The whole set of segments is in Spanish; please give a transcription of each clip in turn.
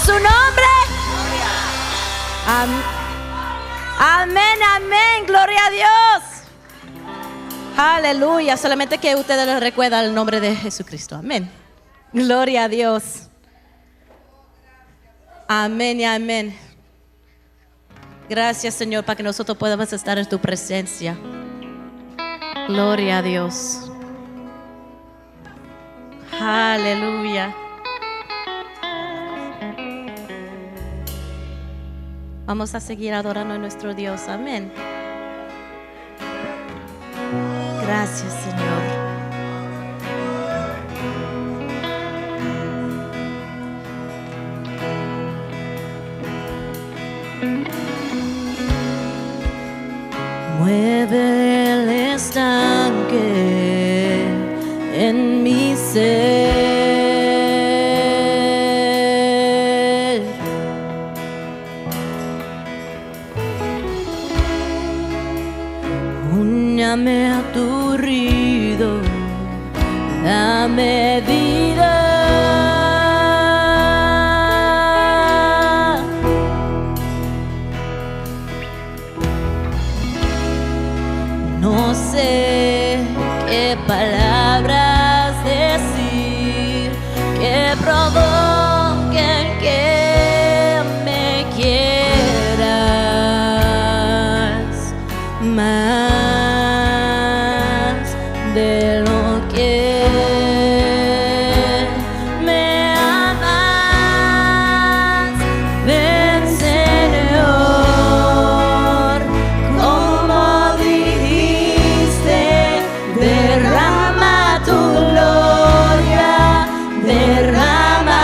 su nombre. Amén, amén. Gloria a Dios. Aleluya. Solamente que ustedes les recuerdan el nombre de Jesucristo. Amén. Gloria a Dios. Amén y amén. Gracias, Señor, para que nosotros podamos estar en tu presencia. Gloria a Dios. Aleluya. Vamos a seguir adorando a nuestro Dios. Amén. Gracias, Señor. Mueve el estanque en mi ser. Úñame a tu ruido, dame vida. No sé qué palabras decir que provoquen que me quieras más de lo que me amas. Ven, Señor, como dijiste, derrama tu gloria, derrama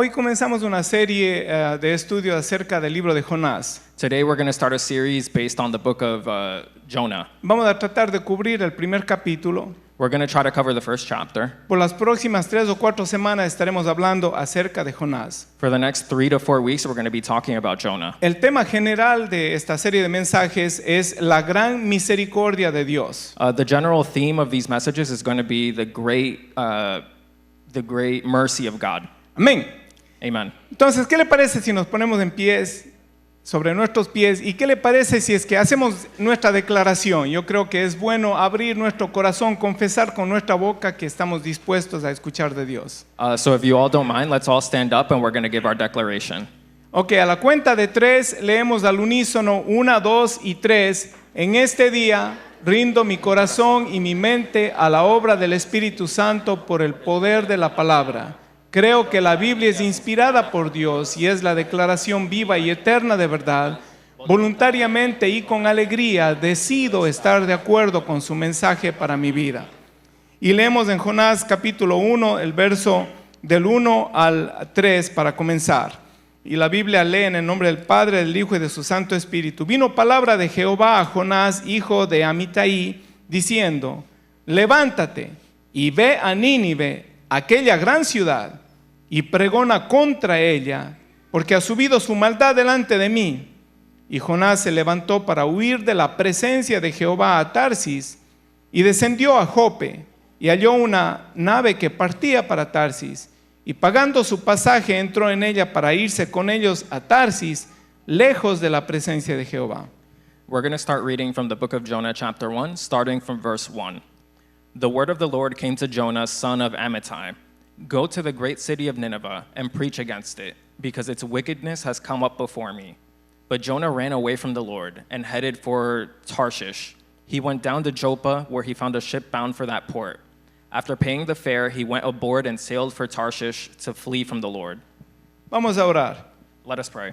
hoy comenzamos una serie de estudios acerca del libro de Jonás. Today we're going to start a series based on the book of Jonah. Vamos a tratar de cubrir el primer capítulo. We're going to try to cover the first chapter. Por las próximas 3 o 4 semanas estaremos hablando acerca de Jonás. For the next 3 to 4 weeks, we're going to be talking about Jonah. El tema general de esta serie de mensajes es la gran misericordia de Dios. The general theme of these messages is going to be the great mercy of God. Amén. Amen. Entonces, ¿qué le parece si nos ponemos en pies, sobre nuestros pies? ¿Y qué le parece si es que hacemos nuestra declaración? Yo creo que es bueno abrir nuestro corazón, confesar con nuestra boca que estamos dispuestos a escuchar de Dios. So if you all don't mind, let's all stand up and we're going to give our declaration. Ok, a la cuenta de 3 leemos al unísono 1, 2 y 3. En este día rindo mi corazón y mi mente a la obra del Espíritu Santo por el poder de la palabra. Creo que la Biblia es inspirada por Dios y es la declaración viva y eterna de verdad. Voluntariamente y con alegría decido estar de acuerdo con su mensaje para mi vida. Y leemos en Jonás capítulo 1, el verso del 1 al 3 para comenzar. Y la Biblia lee en el nombre del Padre, del Hijo y de su Santo Espíritu. Vino palabra de Jehová a Jonás, hijo de Amitai, diciendo: levántate y ve a Nínive, aquella gran ciudad, y pregona contra ella, porque ha subido su maldad delante de mí. Y Jonás se levantó para huir de la presencia de Jehová a Tarsis, y descendió a Jope, y halló una nave que partía para Tarsis, y pagando su pasaje entró en ella para irse con ellos a Tarsis, lejos de la presencia de Jehová. We're going to start reading from the book of Jonah chapter 1, starting from verse 1. The word of the Lord came to Jonah, son of Amittai. Go to the great city of Nineveh and preach against it, because its wickedness has come up before me. But Jonah ran away from the Lord and headed for Tarshish. He went down to Joppa, where he found a ship bound for that port. After paying the fare, he went aboard and sailed for Tarshish to flee from the Lord. Vamos a orar. Let us pray.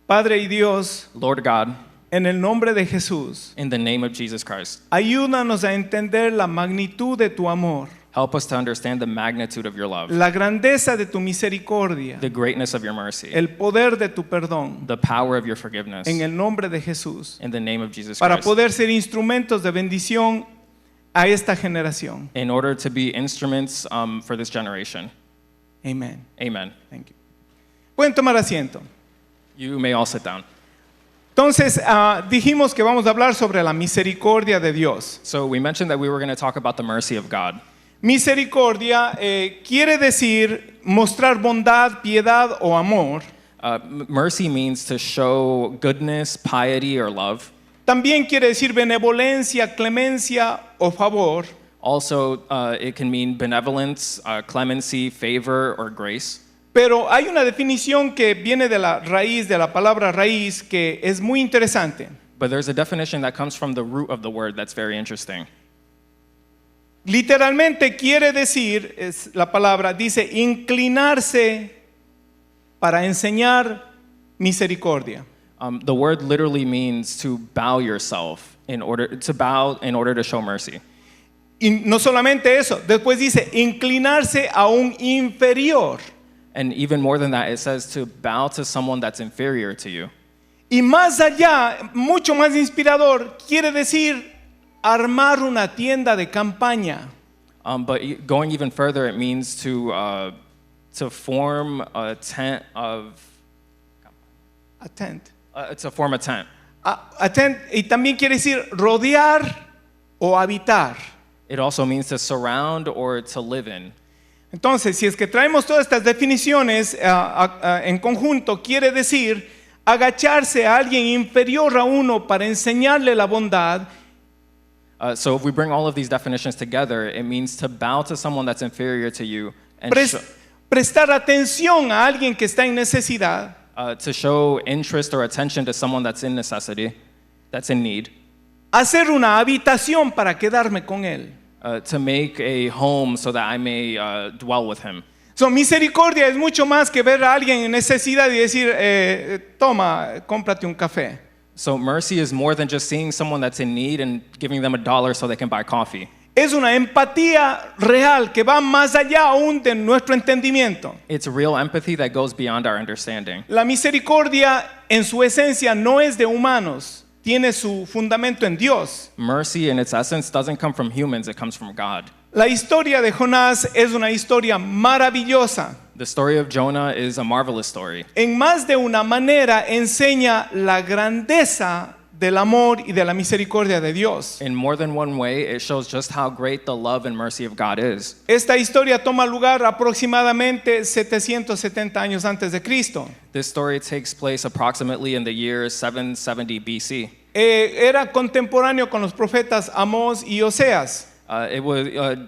Padre y Dios, Lord God, en el nombre de Jesús, in the name of Jesus Christ, ayúdanos a entender la magnitud de tu amor, help us to understand the magnitude of your love, la grandeza de tu misericordia, the greatness of your mercy, el poder de tu perdón, the power of your forgiveness, en el nombre de Jesús, in the name of Jesus para Christ, poder ser instrumentos de bendición a esta generación. in order to be instruments for this generation. Amén. Amen. Thank you. Pueden tomar asiento. You may all sit down. Entonces, dijimos que vamos a hablar sobre la misericordia de Dios. So we mentioned that we were going to talk about the mercy of God. Misericordia quiere decir mostrar bondad, piedad o amor. Mercy means to show goodness, piety, or love. También quiere decir benevolencia, clemencia o favor. Also, it can mean benevolence, clemency, favor, or grace. Pero hay una definición que viene de la raíz, de la palabra raíz, que es muy interesante. But there's a definition that comes from the root of the word that's very interesting. Literalmente quiere decir, es la palabra, dice inclinarse para enseñar misericordia. The word literally means to bow yourself in order to show mercy. Y no solamente eso, después dice inclinarse a un inferior. And even more than that, it says to bow to someone that's inferior to you. Y más allá, mucho más inspirador, quiere decir armar una tienda de campaña. But going even further, it means to form a tent of. A tent. To form a tent. A tent, y también quiere decir rodear o habitar. It also means to surround or to live in. Entonces, si es que traemos todas estas definiciones en conjunto, quiere decir agacharse a alguien inferior a uno para enseñarle la bondad. So if we bring all of these definitions together, it means to bow to someone that's inferior to you and prestar atención a alguien que está en necesidad. To show interest or attention to someone that's in necessity, that's in need. Hacer una habitación para quedarme con él. To make a home so that I may dwell with him. So, misericordia es mucho más que ver a alguien en necesidad y decir, toma, cómprate un café. So mercy is more than just seeing someone that's in need and giving them $1 so they can buy coffee. Es una empatía real que va más allá aún de nuestro entendimiento. It's real empathy that goes beyond our understanding. La misericordia en su esencia no es de humanos, tiene su fundamento en Dios. Mercy in its essence doesn't come from humans, it comes from God. La historia de Jonás es una historia maravillosa. The story of Jonah is a marvelous story. En más de una manera enseña la grandeza del amor y de la misericordia de Dios. In more than one way, it shows just how great the love and mercy of God is. Esta historia toma lugar aproximadamente 770 años antes de Cristo. This story takes place approximately in the year 770 BC. Era contemporáneo con los profetas Amós y Oseas.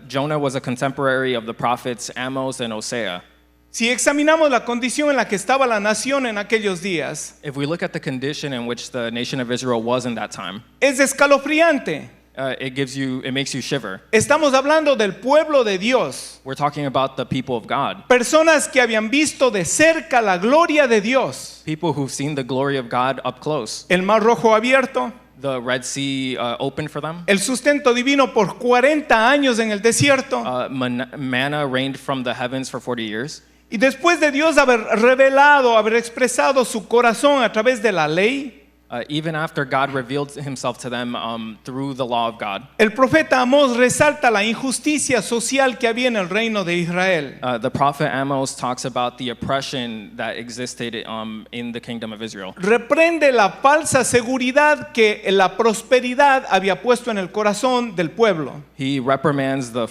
Jonah was a contemporary of the prophets Amos and Hosea. Si examinamos la condición en la que estaba la nación en aquellos días, If we look at the condition in which the nation of Israel was in that time, es escalofriante. it makes you shiver. Estamos hablando del pueblo de Dios, We're talking about the people of God, personas que habían visto de cerca la gloria de Dios, people who've seen the glory of God up close. el mar rojo abierto, The Red Sea opened for them. el sustento divino por 40 años en el desierto. Manna rained from the heavens for 40 years. Y después de Dios haber revelado, haber expresado su corazón a través de la ley, Even after God revealed himself to them through the law of God, el profeta Amós resalta la injusticia social que había en el reino de Israel. the prophet Amos talks about the oppression that existed in the kingdom of Israel. Reprende la falsa seguridad que la prosperidad había puesto en el corazón del pueblo. He reprimands the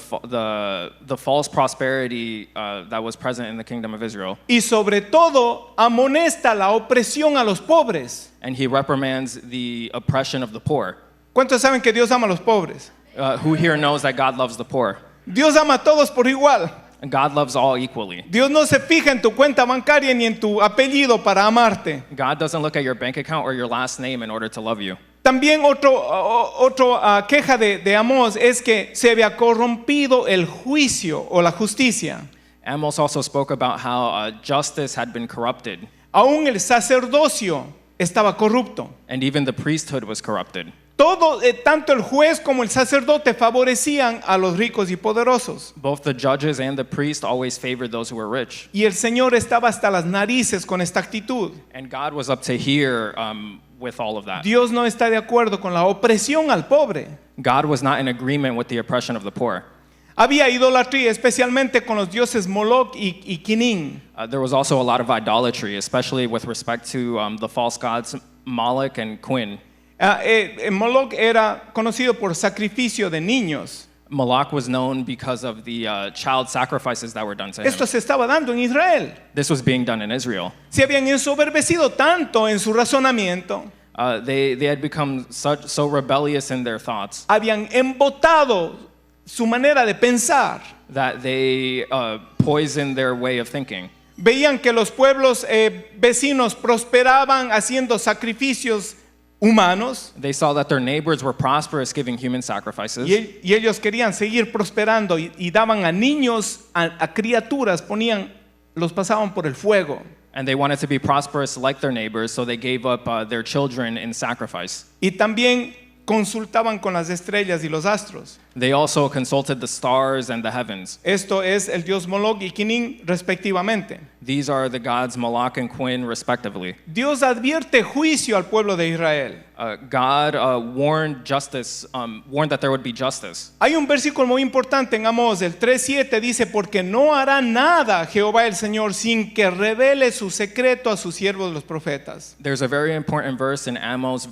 false prosperity that was present in the kingdom of Israel. Y sobre todo amonesta la opresión a los pobres. And he reprimands the oppression of the poor. ¿Cuántos saben que Dios ama a los pobres? Who here knows that God loves the poor? Dios ama a todos por igual. And God loves all equally. Dios no se fija en tu cuenta bancaria ni en tu apellido para amarte. God doesn't look at your bank account or your last name in order to love you. También otro queja de Amós es que se había corrompido el juicio o la justicia. Amos also spoke about how justice had been corrupted, Aún el sacerdocio estaba corrupto. and even the priesthood was corrupted. Tanto el juez como el sacerdote favorecían a los ricos y poderosos. Both the judges and the priest always favored those who were rich. Y el Señor estaba hasta las narices con esta actitud. And God was up to here with all of that. Dios no está de acuerdo con la opresión al pobre. God was not in agreement with the oppression of the poor. Había idolatría, especialmente con los dioses Moloch y Quinín. There was also a lot of idolatry, especially with respect to the false gods Moloch and Quin. Moloch era conocido por sacrificio de niños. Moloch was known because of the child sacrifices that were done to him. Esto se estaba dando en Israel. This was being done in Israel. Se habían ensoberbecido tanto en su razonamiento. They had become so rebellious in their thoughts Habían embotado su manera de pensar. that they poisoned their way of thinking. Veían que los pueblos vecinos prosperaban haciendo sacrificios humanos They saw that their neighbors were prosperous giving human sacrifices, y ellos querían seguir prosperando y daban a niños, a criaturas, los pasaban por el fuego. and they wanted to be prosperous like their neighbors, so they gave up their children in sacrifice. Y también consultaban con las estrellas y los astros. They also consulted the stars and the heavens. Esto es el dios Moloch y Quinín respectivamente. These are the gods Moloch and Quin, respectively. Dios advierte juicio al pueblo de Israel. God warned that there would be justice. Hay un versículo muy importante en Amós, el 3:7 dice, porque no hará nada Jehová el Señor sin que revele su secreto a sus siervos los profetas. There's a very important verse in Amos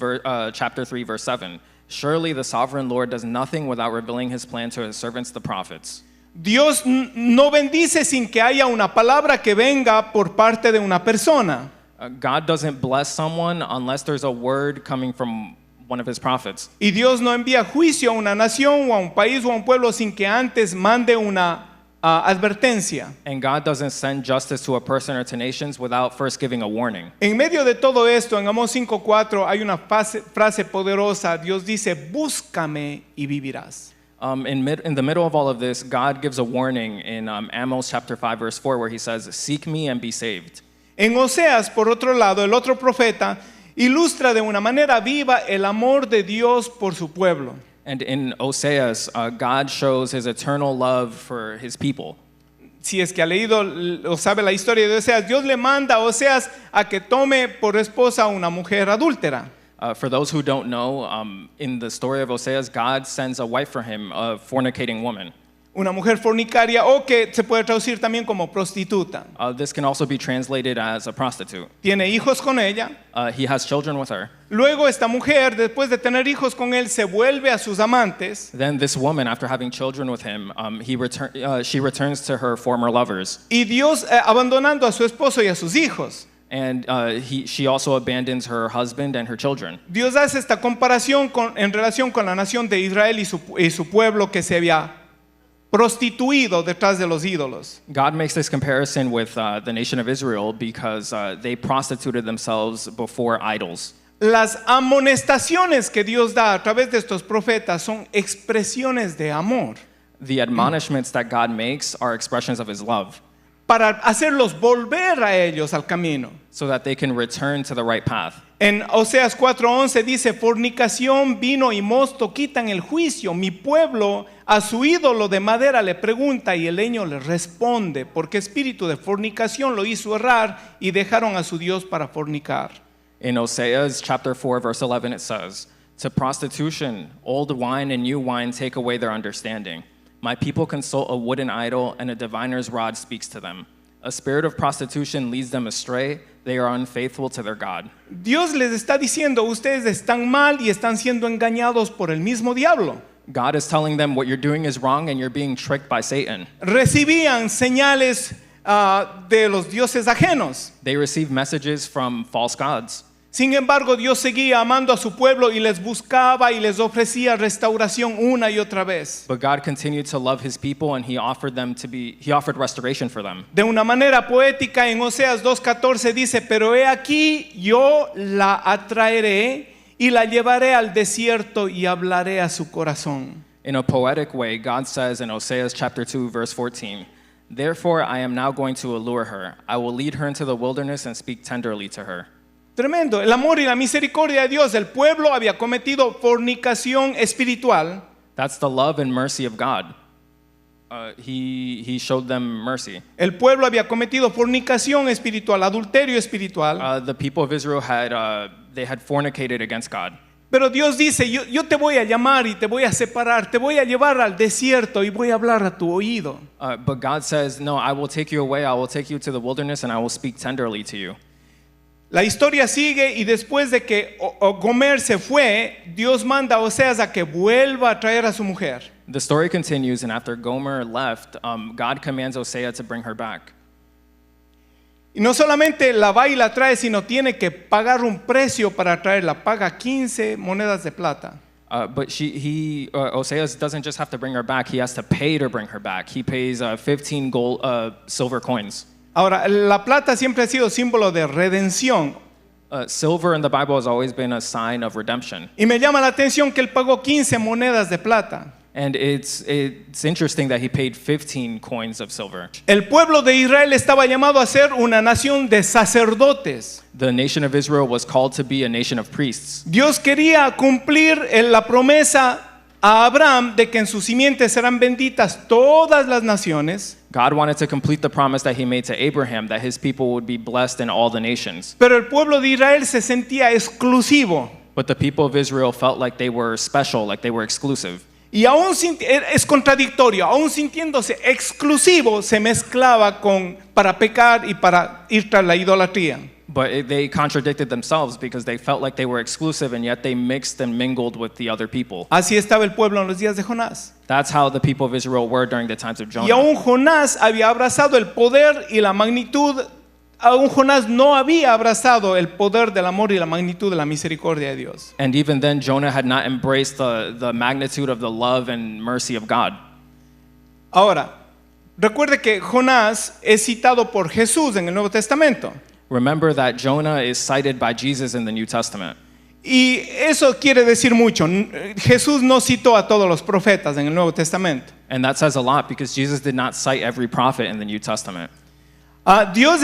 chapter 3, verse 7. Surely the sovereign Lord does nothing without revealing his plan to his servants, the prophets. Dios no bendice sin que haya una palabra que venga por parte de una persona. God doesn't bless someone unless there's a word coming from one of his prophets. Y Dios no envía juicio a una nación o a un país o a un pueblo sin que antes mande una advertencia. And God doesn't send justice to a person or to nations without first giving a warning. En medio de todo esto, en Amós 5:4 hay una frase poderosa. Dios dice, búscame y vivirás. In the middle of all of this, God gives a warning in Amos chapter 5, verse 4, where he says, seek me and be saved. En Oseas, por otro lado, el otro profeta ilustra de una manera viva el amor de Dios por su pueblo. And in Oseas, God shows his eternal love for his people. Si es que ha leído o sabe la historia de Oseas, Dios le manda a Oseas a que tome por esposa a una mujer adúltera. For those who don't know, in the story of Oseas, God sends a wife for him, a fornicating woman. Una mujer fornicaria, o que se puede traducir también como prostituta. This can also be translated as a prostitute. Tiene hijos con ella. He has children with her. Luego esta mujer, después de tener hijos con él, se vuelve a sus amantes. Then this woman, after having children with him, she returns to her former lovers. Y Dios, abandonando a su esposo y a sus hijos. And she also abandons her husband and her children. Dios hace esta comparación en relación con la nación de Israel y su pueblo que se había prostituido detrás de los ídolos. God makes this comparison with the nation of Israel because they prostituted themselves before idols. Las amonestaciones que Dios da a través de estos profetas son expresiones de amor The admonishments that God makes are expressions of his love, para hacerlos volver a ellos al camino. so that they can return to the right path. En Oseas 4:11 dice, fornicación, vino y mosto quitan el juicio. Mi pueblo a su ídolo de madera le pregunta y el leño le responde, porque espíritu de fornicación lo hizo errar y dejaron a su Dios para fornicar. In Oseas chapter 4, verse 11, it says, "To prostitution, old wine and new wine take away their understanding. My people consult a wooden idol, and a diviner's rod speaks to them. A spirit of prostitution leads them astray. They are unfaithful to their God." Dios les está diciendo, ustedes están mal y están siendo engañados por el mismo diablo. God is telling them what you're doing is wrong and you're being tricked by Satan. Recibían señales de los dioses ajenos. They receive messages from false gods. Sin embargo, Dios seguía amando a su pueblo y les buscaba y les ofrecía restauración una y otra vez. But God continued to love his people and he offered restoration for them. De una manera poética, en Oseas 2:14 dice, pero he aquí yo la atraeré y la llevaré al desierto y hablaré a su corazón. In a poetic way, God says in Oseas chapter 2, verse 14, "Therefore I am now going to allure her. I will lead her into the wilderness and speak tenderly to her." Tremendo, el amor y la misericordia de Dios. El pueblo había cometido fornicación espiritual. That's the love and mercy of God. He showed them mercy. El pueblo había cometido fornicación espiritual, adulterio espiritual. The people of Israel had fornicated against God. Pero Dios dice, yo te voy a llamar y te voy a separar, te voy a llevar al desierto y voy a hablar a tu oído. But God says, "No, I will take you away. I will take you to the wilderness and I will speak tenderly to you." La historia sigue y después de que Gomer se fue, Dios manda a Oseas a que vuelva a traer a su mujer. The story continues, and after Gomer left, God commands Hosea to bring her back. Y no solamente la va y la trae, sino tiene que pagar un precio para traerla. Paga 15 monedas de plata. But Hosea doesn't just have to bring her back, he has to pay to bring her back. He pays 15 silver coins. Ahora, la plata siempre ha sido símbolo de redención. Silver in the Bible has always been a sign of redemption. Y me llama la atención que él pagó 15 monedas de plata. And it's interesting that he paid 15 coins of silver. El pueblo de Israel estaba llamado a ser una nación de sacerdotes. The nation of Israel was called to be a nation of priests. Dios quería cumplir la promesa a Abraham de que en sus simientes serán benditas todas las naciones. God wanted to complete the promise that he made to Abraham that his people would be blessed in all the nations. Pero el pueblo de Israel se sentía exclusivo. But the people of Israel felt like they were special, like they were exclusive. Y aún es contradictorio, aún sintiéndose exclusivo, se mezclaba para pecar y para ir tras la idolatría. But they contradicted themselves because they felt like they were exclusive and yet they mixed and mingled with the other people. Así estaba el pueblo en los días de Jonás. That's how the people of Israel were during the times of Jonah. Y aún Jonás había abrazado el poder y la magnitud. Aún Jonás no había abrazado el poder del amor y la magnitud de la misericordia de Dios. And even then, Jonah had not embraced the magnitude of the love and mercy of God. Ahora, recuerde que Jonás es citado por Jesús en el Nuevo Testamento. Remember that Jonah is cited by Jesus in the New Testament. Y eso quiere decir mucho. Jesús no citó a todos los profetas en el Nuevo Testamento. And that says a lot because Jesus did not cite every prophet in the New Testament. Dios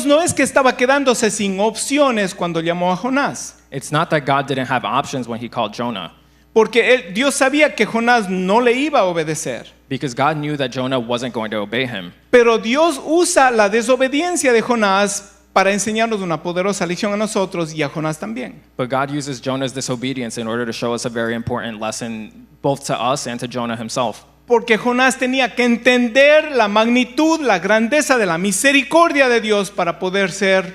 no es que estaba quedándose sin opciones cuando llamó a Jonás. It's not that God didn't have options when he called Jonah. Porque Dios sabía que Jonás no le iba a obedecer. because God knew that Jonah wasn't going to obey him. Pero Dios usa la desobediencia de Jonás para enseñarnos una poderosa lección a nosotros y a Jonás también. But God uses Jonah's disobedience in order to show us a very important lesson both to us and to Jonah himself. Porque Jonás tenía que entender la magnitud, la grandeza de la misericordia de Dios para poder ser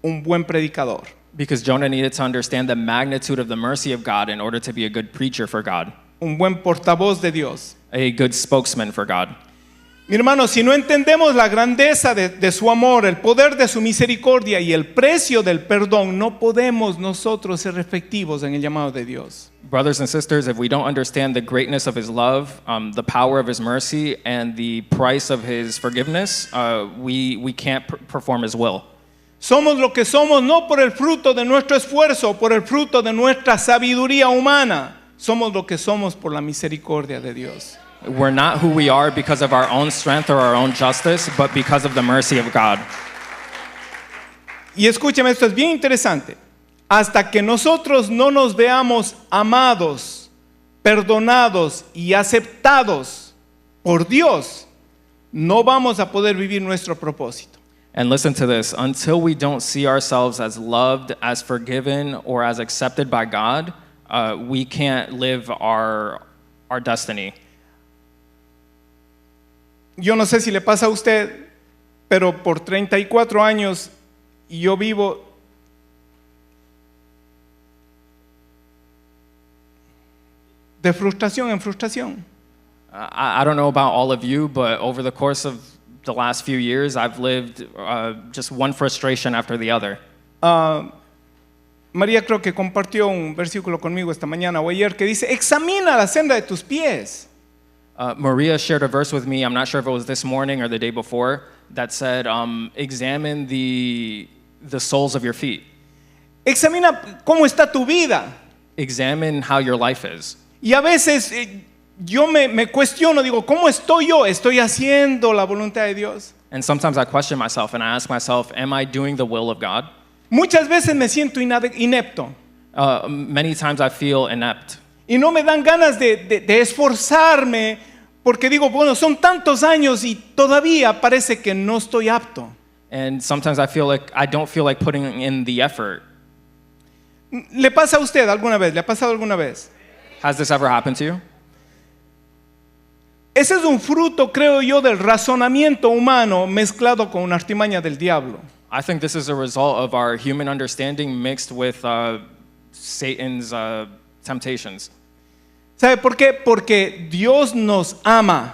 un buen predicador. Because Jonah needed to understand the magnitude of the mercy of God in order to be a good preacher for God, Un buen portavoz de Dios. a good spokesman for God. Mi hermano, si no entendemos la grandeza de su amor, el poder de su misericordia y el precio del perdón, no podemos nosotros ser efectivos en el llamado de Dios. Brothers and sisters, if we don't understand the greatness of his love, the power of his mercy, and the price of his forgiveness, we can't perform his will. Somos lo que somos no por el fruto de nuestro esfuerzo, por el fruto de nuestra sabiduría humana. Somos lo que somos por la misericordia de Dios. We're not who we are because of our own strength or our own justice, but because of the mercy of God. Y escúcheme, esto es bien interesante. Hasta que nosotros no nos veamos amados, perdonados y aceptados por Dios, no vamos a poder vivir nuestro propósito. And listen to this, until we don't see ourselves as loved, as forgiven, or as accepted by God, we can't live our destiny. Yo no sé si le pasa a usted, pero por 34 años yo vivo de frustración en frustración. I don't know about all of you, but over the course of the last few years, I've lived just one frustration after the other. María creo que compartió un versículo conmigo esta mañana o ayer que dice, examina la senda de tus pies. Maria shared a verse with me, I'm not sure if it was this morning or the day before, that said, examine the soles of your feet. Examina cómo está tu vida. Examine how your life is. Y a veces yo me cuestiono, digo, ¿cómo estoy yo? ¿Estoy haciendo la voluntad de Dios? And sometimes I question myself and I ask myself, am I doing the will of God? Muchas veces me siento inepto Many times I feel inept. y no me dan ganas de esforzarme porque digo, bueno, son tantos años y todavía parece que no estoy apto. And sometimes I feel like I don't feel like putting in the effort. ¿Le pasa a usted alguna vez? ¿Le ha pasado alguna vez? Has this ever happened to you? Ese es un fruto, creo yo, del razonamiento humano mezclado con una artimaña del diablo. I think this is a result of our human understanding mixed with Satan's temptations. ¿Sabe por qué? Porque Dios nos ama.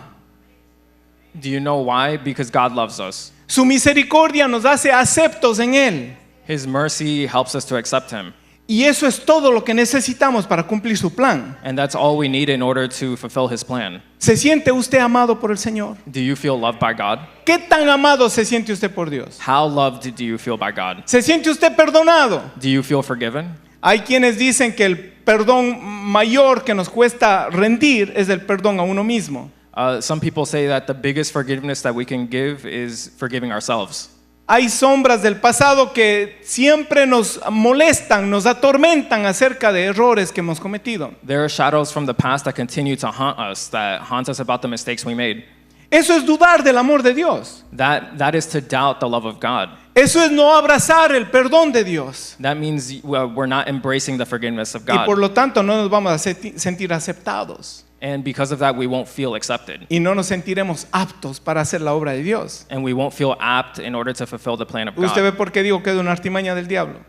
Do you know why? Because God loves us. Su misericordia nos hace aceptos en Él. His mercy helps us to accept him. Y eso es todo lo que necesitamos para cumplir su plan. And that's all we need in order to fulfill his plan. ¿Se siente usted amado por el Señor? Do you feel loved by God? ¿Qué tan amado se siente usted por Dios? How loved do you feel by God? ¿Se siente usted perdonado? Do you feel forgiven? Hay quienes dicen que el perdón mayor que nos cuesta rendir es el perdón a uno mismo. Some people say that the biggest forgiveness that we can give is forgiving ourselves. Hay sombras del pasado que siempre nos molestan, nos atormentan acerca de errores que hemos cometido. There are shadows from the past that continue to haunt us about the mistakes we made. Eso es dudar del amor de Dios. That is to doubt the love of God. Eso es no abrazar el perdón de Dios. That means we're not embracing the forgiveness of Y por God. lo tanto no nos vamos a sentir aceptados. And because of that, we won't feel accepted. Y no nos sentiremos aptos para hacer la obra de Dios. And we won't feel apt in order to fulfill the plan of ¿Usted God. ve por qué digo que es una artimaña del diablo?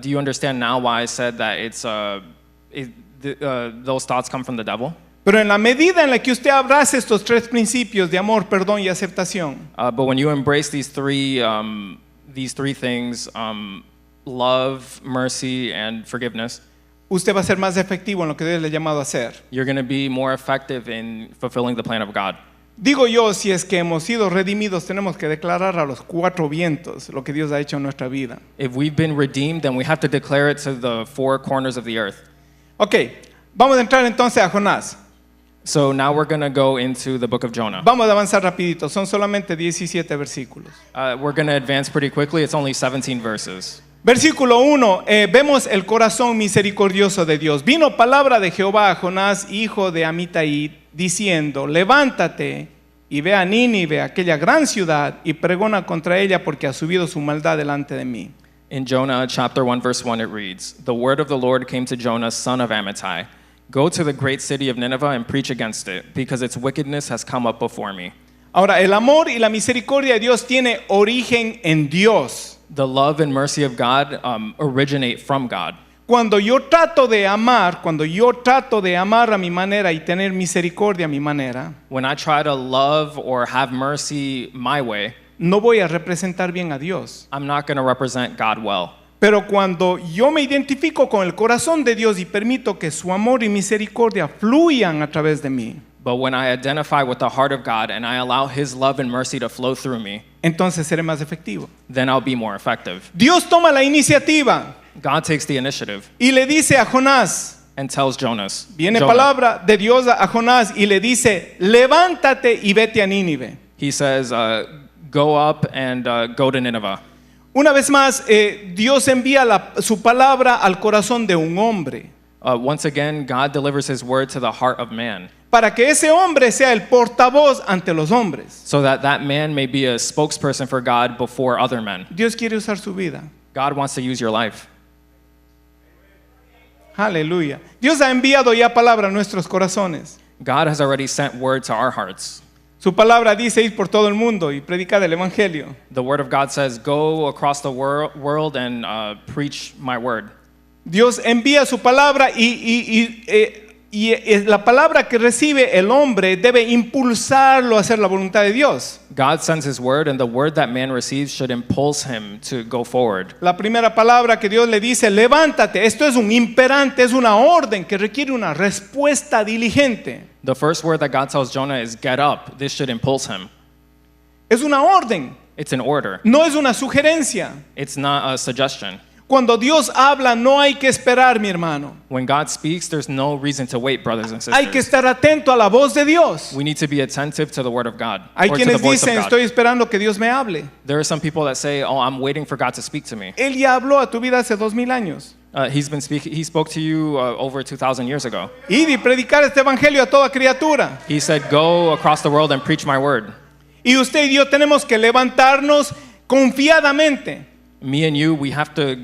Do you understand now why I said that those thoughts come from the devil? Pero en la medida en la que usted abrace estos tres principios de amor, perdón y aceptación, But when you embrace these three things, love, mercy, and forgiveness, usted va a ser más efectivo en lo que Dios le ha llamado a hacer. you're going to be more effective in fulfilling the plan of God. Digo yo, si es que hemos sido redimidos, tenemos que declarar a los cuatro vientos lo que Dios ha hecho en nuestra vida. If we've been redeemed, then we have to declare it to the four corners of the earth. Ok, vamos a entrar entonces a Jonás. So now we're going to go into the book of Jonah. Vamos a avanzar rapidito, son solamente 17 versículos. We're going to advance pretty quickly. It's only 17 verses. Versículo 1, vemos el corazón misericordioso de Dios. Vino palabra de Jehová a Jonás, hijo de Amitai, diciendo: levántate y ve a Nínive, aquella gran ciudad, y pregona contra ella, porque ha subido su maldad delante de mí. In Jonah chapter 1 verse 1 it reads, "The word of the Lord came to Jonah, son of Amittai. Go to the great city of Nineveh and preach against it, because its wickedness has come up before me." Ahora, el amor y la misericordia de Dios tiene origen en Dios. The love and mercy of God originate from God. Cuando yo trato de amar a mi manera y tener misericordia a mi manera, When I try to love or have mercy my way, no voy a representar bien a Dios. I'm not going to represent God well. Pero cuando yo me identifico con el corazón de Dios y permito que su amor y misericordia fluyan a través de mí, But when I identify with the heart of God and I allow His love and mercy to flow through me, entonces seré más efectivo. then I'll be more effective. Dios toma la iniciativa God takes the initiative y le dice a Jonás, and tells Jonas, viene Jonah, palabra de Dios a Jonás y le dice: levántate y vete a Nínive. He says, go up and go to Nineveh. Una vez más, Dios envía su palabra al corazón de un hombre, Once again, God delivers His word to the heart of man, para que ese hombre sea el portavoz ante los hombres. so that that man may be a spokesperson for God before other men. Dios quiere usar su vida. God wants to use your life. Aleluya. Dios ha enviado ya palabra a nuestros corazones. God has already sent word to our hearts. Su palabra dice: ir por todo el mundo y predicar el evangelio. The word of God says, go across the world and preach my word. Dios envía su palabra y la palabra que recibe el hombre debe impulsarlo a hacer la voluntad de Dios. God sends His word, and the word that man receives should impulse him to go forward. La primera palabra que Dios le dice: levántate. Esto es un imperante, es una orden que requiere una respuesta diligente. The first word that God tells Jonah is get up. This should impulse him. Es una orden, It's an order. no es una sugerencia. It's not a suggestion. Cuando Dios habla, no hay que esperar, mi hermano. When God speaks, there's no reason to wait, brothers and Hay que sisters. estar atento a la voz de Dios. We need to be attentive to the word of God, Hay or to the quienes voice of dicen: God. estoy esperando que Dios me hable. There are some people that say, oh, I'm waiting for God to speak to me. Él ya habló a tu vida hace 2000 años. He spoke to you over 2,000 years ago. Id y predicar este evangelio a toda criatura. He said, go across the world and preach my word. Y usted y yo tenemos que levantarnos confiadamente. Me and you, we have to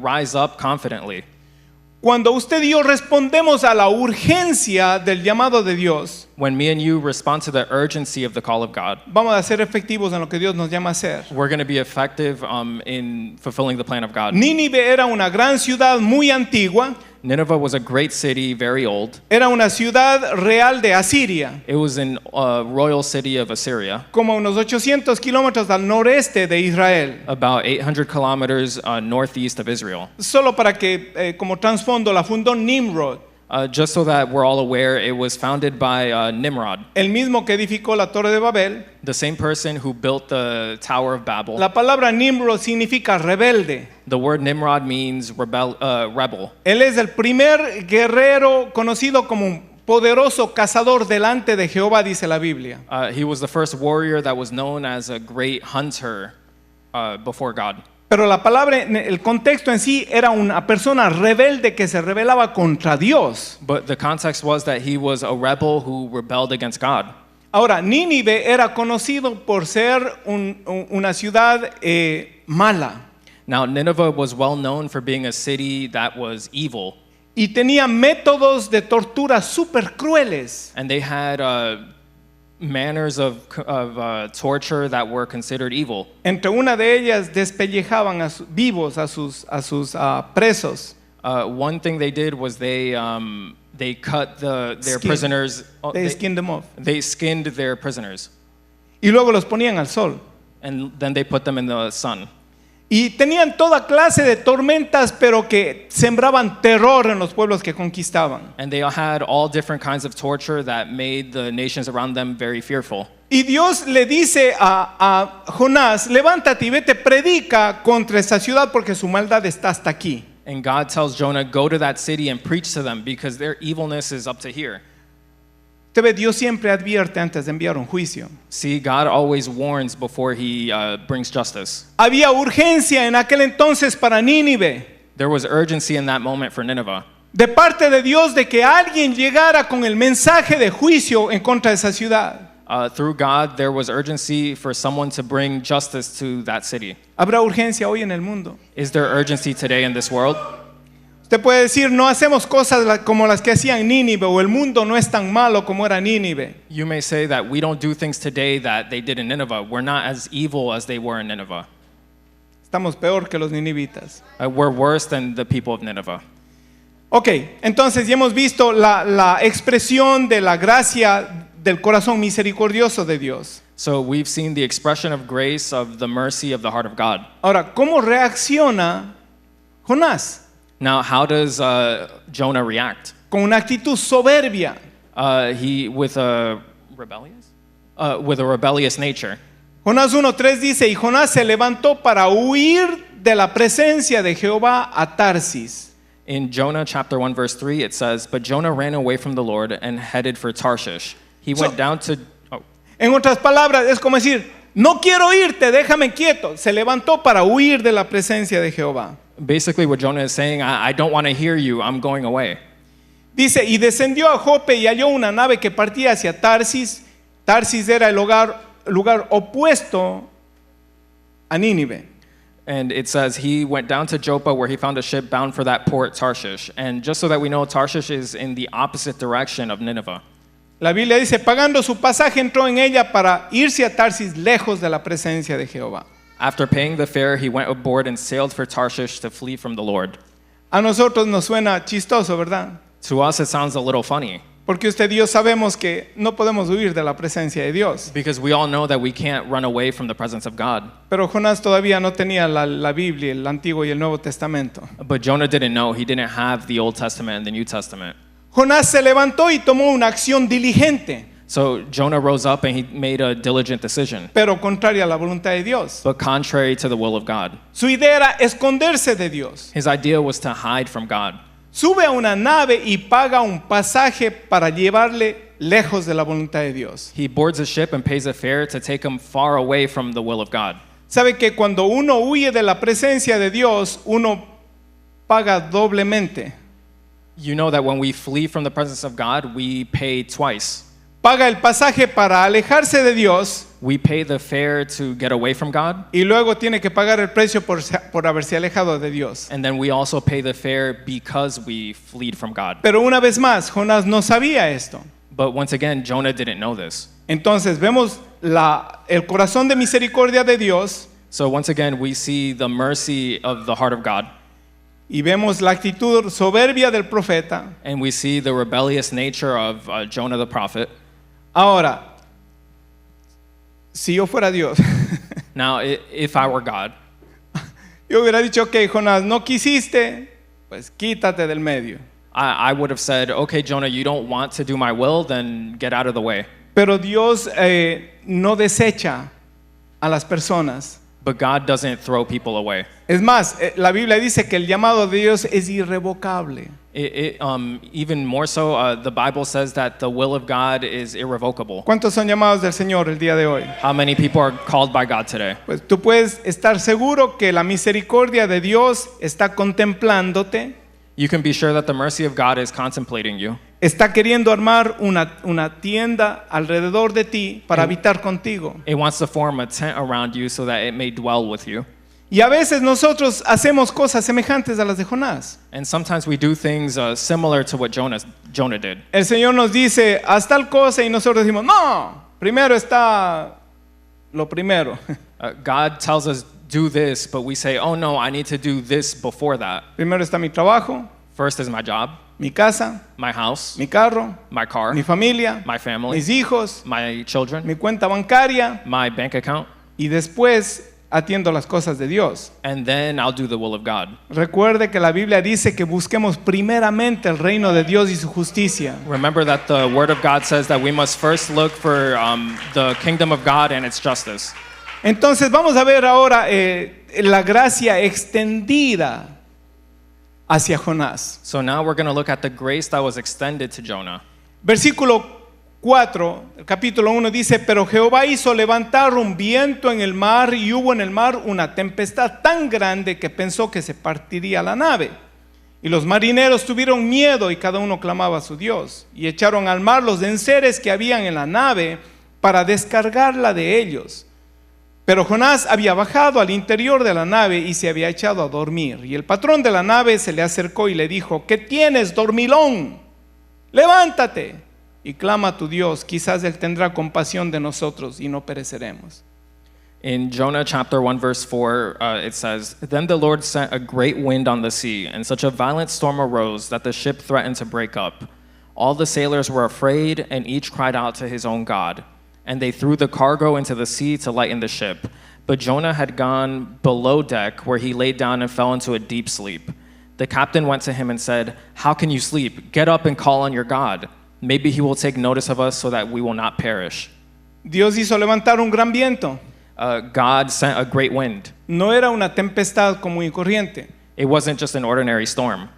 rise up confidently. Cuando usted y yo respondemos a la urgencia del llamado de Dios, When me and you respond to the urgency of the call of God, vamos a ser efectivos en lo que Dios nos llama a hacer. we're going to be effective in fulfilling the plan of God. Nínive era una gran ciudad muy antigua. Nineveh was a great city, very old. Era una ciudad real de Asiria, It was in a royal city of Assyria, como unos 800 kilómetros al noreste de Israel. about 800 kilometers northeast of Israel. Solo para que, como trasfondo, la fundó Nimrod, Just so that we're all aware, it was founded by Nimrod, el mismo que edificó la Torre de Babel. the same person who built the Tower of Babel. La palabra Nimrod significa rebelde. The word Nimrod means rebel. Él es el primer guerrero conocido como un poderoso cazador delante de Jehová, dice la Biblia. He was the first warrior that was known as a great hunter before God. Pero la palabra, el contexto en sí, era una persona rebelde que se rebelaba contra Dios. But the context was that he was a rebel who rebelled against God. Ahora, Nínive era conocido por ser una ciudad mala Now, Nineveh was well known for being a city that was evil, y tenía métodos de tortura súper crueles. and they had manners of torture that were considered evil. Entre una de ellas despellejaban vivos a sus presos. One thing they did was they cut their Skin. prisoners. They skinned them off. They skinned their prisoners, Y luego los ponían al sol. and then they put them in the sun. Y tenían toda clase de tormentas, pero que sembraban terror en los pueblos que conquistaban. And they had all different kinds of torture that made the nations around them very fearful. Y Dios le dice a Jonás: levántate y vete, predica contra esa ciudad porque su maldad está hasta aquí. And God tells Jonah, go to that city and preach to them because their evilness is up to here. Usted ve, Dios siempre advierte antes de enviar un juicio. See, God always warns before he brings justice. Había urgencia en aquel entonces para Nínive, There was urgency in that moment for Nineveh. de parte de Dios, de que alguien llegara con el mensaje de juicio en contra de esa ciudad. Through God, there was urgency for someone to bring justice to that city. ¿Habrá urgencia hoy en el mundo? Is there urgency today in this world? Usted puede decir, no hacemos cosas como las que hacían Nínive, o el mundo no es tan malo como era Nínive. You may say that we don't do things today that they did in Nineveh. We're not as evil as they were in Nineveh. Estamos peor que los ninivitas. We're worse than the people of Nineveh. Ok, entonces ya hemos visto la expresión de la gracia del corazón misericordioso de Dios. So we've seen the expression of grace, of the mercy of the heart of God. Ahora, ¿cómo reacciona Jonás? Now, how does Jonah react? Con una actitud soberbia. He with a rebellious nature. Jonás 1:3 dice, y Jonás se levantó para huir de la presencia de Jehová a Tarsis. In Jonah chapter 1 verse 3 it says, "But Jonah ran away from the Lord and headed for Tarshish. He went down to En otras palabras, es como decir, no quiero irte, déjame quieto. Se levantó para huir de la presencia de Jehová. Basically what Jonah is saying, I don't want to hear you. I'm going away." Dice, y descendió a Jope y halló una nave que partía hacia Tarsis. Tarsis era el lugar opuesto a Nínive. And it says he went down to Joppa where he found a ship bound for that port, Tarshish. And just so that we know, Tarshish is in the opposite direction of Nineveh. La Biblia dice, pagando su pasaje entró en ella para irse a Tarsis lejos de la presencia de Jehová. After paying the fare, he went aboard and sailed for Tarshish to flee from the Lord. A nosotros nos suena chistoso, ¿verdad? To us, it sounds a little funny Porque usted y yo sabemos que no podemos huir de la presencia de Dios. because we all know that we can't run away from the presence of God. Pero Jonás todavía no tenía la Biblia, el Antiguo y el Nuevo Testamento. But Jonah didn't know. He didn't have the Old Testament and the New Testament. Jonás se levantó y tomó una acción diligente, So Jonah rose up and he made a diligent decision, pero contraria a la voluntad de Dios. but contrary to the will of God. Su idea era esconderse de Dios. His idea was to hide from God. Sube a una nave y paga un pasaje para llevarle lejos de la voluntad de Dios. He boards a ship and pays a fare to take him far away from the will of God. Sabe que cuando uno huye de la presencia de Dios, uno paga doblemente. You know that when we flee from the presence of God, we pay twice. Paga el pasaje para alejarse de Dios We pay the fare to get away from God, y luego tiene que pagar el precio por haberse alejado de Dios. and then we also pay the fare because we fled from God. Pero una vez más, Jonás no sabía esto. But once again, Jonah didn't know this. Entonces vemos el corazón de misericordia de Dios So once again, we see the mercy of the heart of God, y vemos la actitud soberbia del profeta. and we see the rebellious nature of Jonah the prophet. Ahora, si yo fuera Dios, Now, if I were God, yo hubiera dicho, ok, Jonás, no quisiste, pues quítate del medio. I would have said, okay, Jonah, you don't want to do my will, then get out of the way. Pero Dios no desecha a las personas. But God doesn't throw people away. Es más, la Biblia dice que el llamado de Dios es irrevocable. Even more so, the Bible says that the will of God is irrevocable. ¿Cuántos son llamados del Señor el día de hoy? How many people are called by God today? Pues tú puedes estar seguro que la misericordia de Dios está contemplándote, You can be sure that the mercy of God is contemplating you. está queriendo armar una tienda alrededor de ti para habitar contigo. It wants to form a tent around you so that it may dwell with you. Y a veces nosotros hacemos cosas semejantes a las de Jonás. And sometimes we do things similar to what Jonah did. El Señor nos dice, haz tal cosa y nosotros decimos, no, primero está lo primero. God tells us, do this, but we say, oh no, I need to do this before that. Primero está mi trabajo, First is my job, mi casa, my house, mi carro, my car, mi familia, my family, mis hijos, my children, mi cuenta bancaria, my bank account, y después atiendo las cosas de Dios. and then I'll do the will of God. Recuerde que la Biblia dice que busquemos primeramente el reino de Dios y su justicia. Remember that the Word of God says that we must first look for the kingdom of God and its justice. Entonces vamos a ver ahora la gracia extendida hacia Jonás. So now we're going to look at the grace that was extended to Jonah. Versículo 4, el capítulo 1 dice, pero Jehová hizo levantar un viento en el mar y hubo en el mar una tempestad tan grande que pensó que se partiría la nave. Y los marineros tuvieron miedo y cada uno clamaba a su Dios. Y echaron al mar los enseres que habían en la nave para descargarla de ellos. Pero Jonás había bajado al interior de la nave y se había echado a dormir. Y el patrón de la nave se le acercó y le dijo, ¿qué tienes, dormilón? Levántate y clama a tu Dios, quizás Él tendrá compasión de nosotros y no pereceremos. In Jonah chapter 1 verse 4, it says, Then the Lord sent a great wind on the sea, and such a violent storm arose that the ship threatened to break up. All the sailors were afraid, and each cried out to his own God. And they threw the cargo into the sea to lighten the ship. But Jonah had gone below deck, where he laid down and fell into a deep sleep. The captain went to him and said, How can you sleep? Get up and call on your God. Maybe he will take notice of us so that we will not perish. Dios hizo levantar un gran viento. God sent a great wind. No era una tempestad común y corriente. It wasn't just an ordinary storm.